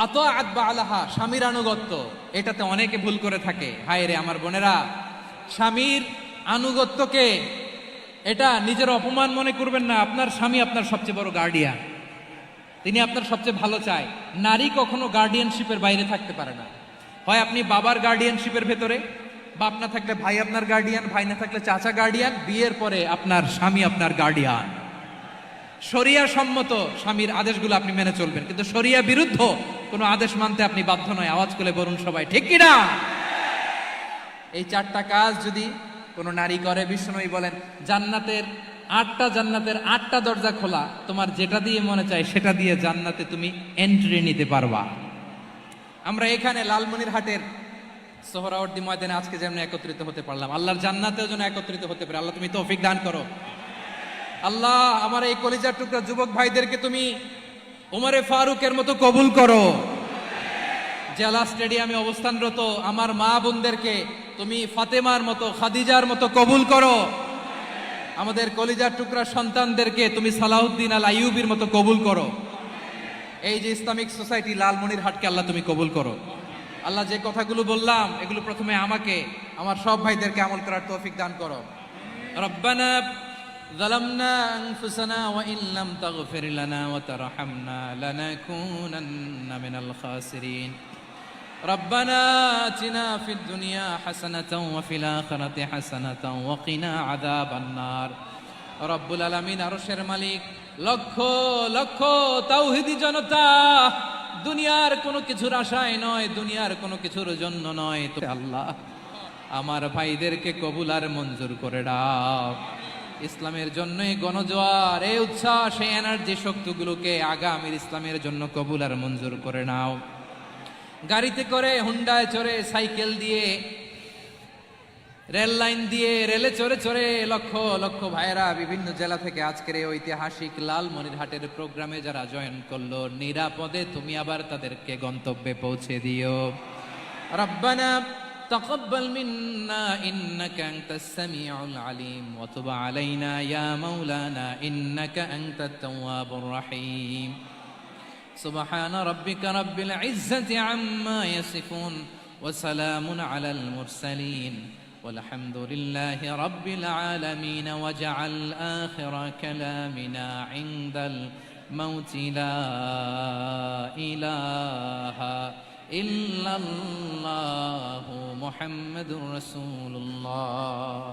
আতাআত বালাহা, স্বামীর আনুগত্য, এটাতে অনেকে ভুল করে থাকে। হায় রে আমার বোনেরা, স্বামীর আনুগত্যকে এটা নিজের অপমান মনে করবেন না। আপনার স্বামী আপনার সবচেয়ে বড় গার্ডিয়ান, তিনি আপনার সবচেয়ে ভালো চায়। নারী কখনো গার্ডিয়ানশিপের বাইরে থাকতে পারে না। হয় আপনি বাবার গার্ডিয়ানশিপের ভেতরে, বাপ না থাকলে ভাই আপনার গার্ডিয়ান, ভাই না থাকলে চাচা গার্ডিয়ান, বিয়ের পরে আপনার স্বামী আপনার গার্ডিয়ান। শরিয়া সম্মত স্বামীর আদেশগুলো আপনি মেনে চলবেন, কিন্তু শরিয়া বিরুদ্ধ কোনো আদেশ মানতে আপনি বাধ্য নয়। আওয়াজ করে বলুন সবাই, ঠিক কিনা? এই চারটা কাজ যদি কোনো নারী করে, বিশ্বনবী বলেন জান্নাতের আটটা দরজা খোলা, তোমার যেটা দিয়ে মনে চায় সেটা দিয়ে জান্নাতে তুমি এন্ট্রি নিতে পারবা। আমরা এখানে লালমনিরহাটের সোহরাওয়ার্দী ময়দানে আজকে যেমন একত্রিত হতে পারলাম, আল্লাহর জান্নাতেও যেন একত্রিত হতে পারে। আল্লাহ তুমি তৌফিক দান করো। আল্লাহ আমার এই কলিজার টুকরা যুবক ভাইদেরকে তুমি ওমরে ফারুকের মতো কবুল করো। জেলা স্টেডিয়ামে অবস্থানরত আমার মা বোনদেরকে তুমি ফাতেমার মতো, খাদিজার মতো কবুল করো। আমাদের কলিজার টুকরা সন্তানদেরকে তুমি সালাউদ্দিন আল আইয়ুবির মতো কবুল করো। এই যে ইসলামিক সোসাইটি লালমনিরহাটকে আল্লাহ তুমি কবুল করো। আল্লাহ যে কথাগুলো বললাম এগুলো প্রথমে আমাকে, আমার সব ভাইদেরকে আমল করার তৌফিক দান করো। রব্বানা ظلمنا أنفسنا وإن لم تغفر لنا وترحمنا لنكونن من الخاسرين ربنا آتنا في الدنيا حسنة وفي الآخرة حسنة وقنا عذاب النار رب العالمين আরশের মালিক, লক্ষ লক্ষ তাওহীদি জনতা দুনিয়ার কোনো কিছুর আশায় নয়, দুনিয়ার কোনো কিছুর জন্য নয়, তো আল্লাহ আমার ভাইদেরকে কবুল আর মঞ্জুর করে দাও। ইসলামের জন্য এই গণজোয়ার, এই উচ্ছ্বাস, এই এনার্জি শক্তিগুলোকে আগামীর ইসলামের জন্য কবুল আর মঞ্জুর করে নাও। গাড়িতে করে, হুন্ডায় চড়ে, সাইকেল দিয়ে, রেল লাইন দিয়ে, রেলে চড়ে চড়ে লক্ষ লক্ষ ভাইয়েরা বিভিন্ন জেলা থেকে আজকের এই ঐতিহাসিক লালমনিরহাটের প্রোগ্রামে যারা জয়েন করলো, নিরাপদে তুমি আবার তাদেরকে গন্তব্যে পৌঁছে দিও। রব্বানা تقبل منا إنك أنت السميع العليم وتب علينا يا مولانا إنك أنت التواب الرحيم سبحان ربك رب العزة عما يصفون وسلام على المرسلين والحمد لله رب العالمين واجعل آخر كلامنا عند الموت لا إله ইল্লাল্লাহু মুহাম্মাদুর রাসূলুল্লাহ।